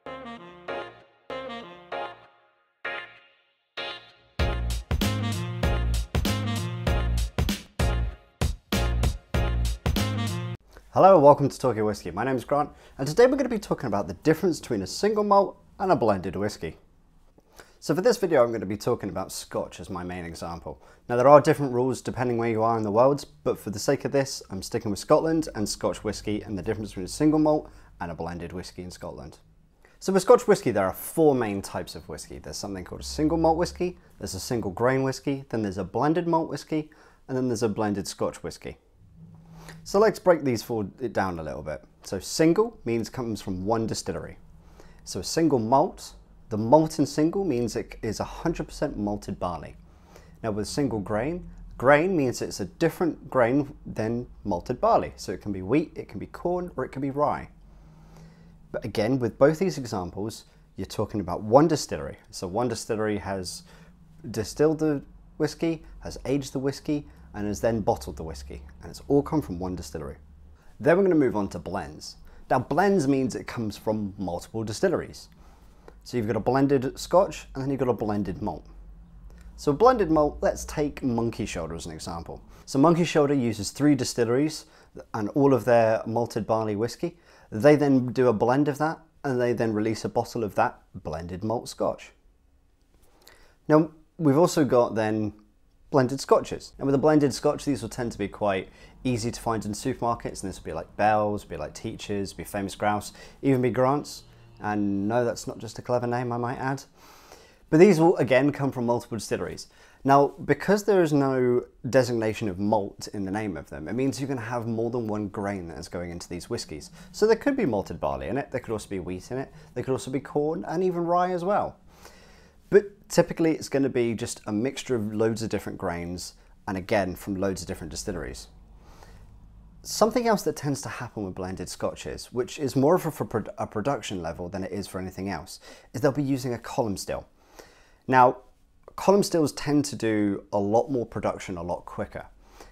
Hello and welcome to Talking Whiskey. My name is Grant and today we're going to be talking about the difference between a single malt and a blended whiskey. So for this video I'm going to be talking about Scotch as my main example. Now there are different rules depending where you are in the world, but for the sake of this I'm sticking with Scotland and Scotch whiskey and the difference between a single malt and a blended whiskey in Scotland. So with Scotch whiskey there are four main types of whiskey. There's something called a single malt whiskey, there's a single grain whiskey, then there's a blended malt whiskey, and then there's a blended Scotch whiskey. So let's break these four down a little bit. So single means comes from one distillery. So a single malt, the malt in single means it is 100% malted barley. Now with single grain, grain means it's a different grain than malted barley. So it can be wheat, it can be corn, or it can be rye. But again, with both these examples, you're talking about one distillery. So one distillery has distilled the whiskey, has aged the whiskey, and has then bottled the whiskey, and it's all come from one distillery. Then we're going to move on to blends. Now blends means it comes from multiple distilleries. So you've got a blended Scotch and then you've got a blended malt. So blended malt, let's take Monkey Shoulder as an example. So Monkey Shoulder uses 3 distilleries and all of their malted barley whiskey. They then do a blend of that and they then release a bottle of that blended malt Scotch. Now we've also got then blended Scotches. And with a blended Scotch, these will tend to be quite easy to find in supermarkets, and this will be like Bell's, be like Teachers, be Famous Grouse, even be Grant's. And no, that's not just a clever name, I might add. But these will again come from multiple distilleries. Now, because there is no designation of malt in the name of them, it means you can have more than one grain that is going into these whiskies. So there could be malted barley in it, there could also be wheat in it, there could also be corn and even rye as well. But typically it's going to be just a mixture of loads of different grains and again from loads of different distilleries. Something else that tends to happen with blended Scotches, which is more of a production level than it is for anything else, is they'll be using a column still. Now, column stills tend to do a lot more production a lot quicker.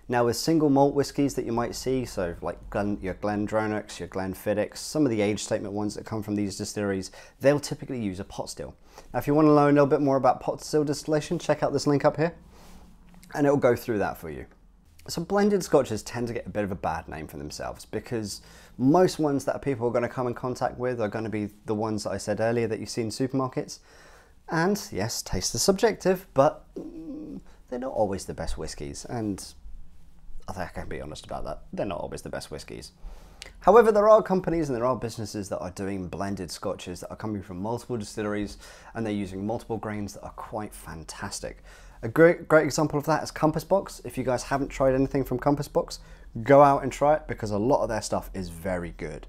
Now with single malt whiskies that you might see, so like your Glendronachs, your Glenfiddich, some of the age statement ones that come from these distilleries, they'll typically use a pot still. Now if you want to learn a little bit more about pot still distillation, check out this link up here and it'll go through that for you. So blended Scotches tend to get a bit of a bad name for themselves because most ones that people are going to come in contact with are going to be the ones that I said earlier that you see in supermarkets. And yes, taste is subjective, but they're not always the best whiskies, and I think I can be honest about that. They're not always the best whiskies. However, there are companies and there are businesses that are doing blended Scotches that are coming from multiple distilleries and they're using multiple grains that are quite fantastic. A great example of that is Compass Box. If you guys haven't tried anything from Compass Box, go out and try it because a lot of their stuff is very good.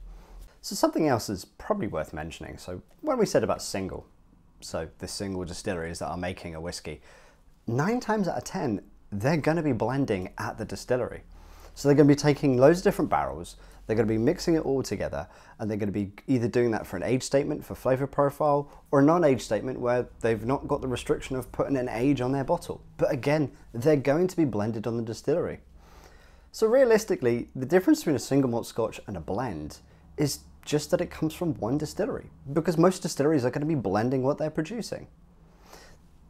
So something else is probably worth mentioning. So when we said about single, so the single distilleries that are making a whiskey, 9 times out of 10, they're going to be blending at the distillery. So they're going to be taking loads of different barrels, they're going to be mixing it all together, and they're going to be either doing that for an age statement for flavor profile, or a non-age statement where they've not got the restriction of putting an age on their bottle. But again, they're going to be blended on the distillery. So realistically, the difference between a single malt Scotch and a blend is just that it comes from one distillery, because most distilleries are going to be blending what they're producing.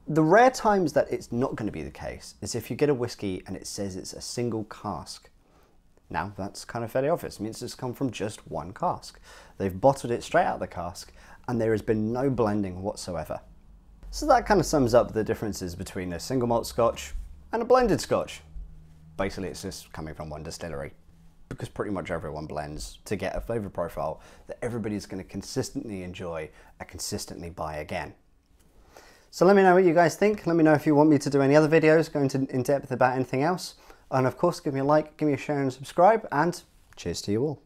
The rare times that it's not going to be the case is if you get a whiskey and it says it's a single cask. Now that's kind of fairly obvious. It means it's come from just one cask. They've bottled it straight out of the cask and there has been no blending whatsoever. So that kind of sums up the differences between a single malt Scotch and a blended Scotch. Basically it's just coming from one distillery, because pretty much everyone blends to get a flavour profile that everybody's going to consistently enjoy and consistently buy again. So let me know what you guys think. Let me know if you want me to do any other videos going in depth about anything else. And of course, give me a like, give me a share and subscribe, and cheers to you all.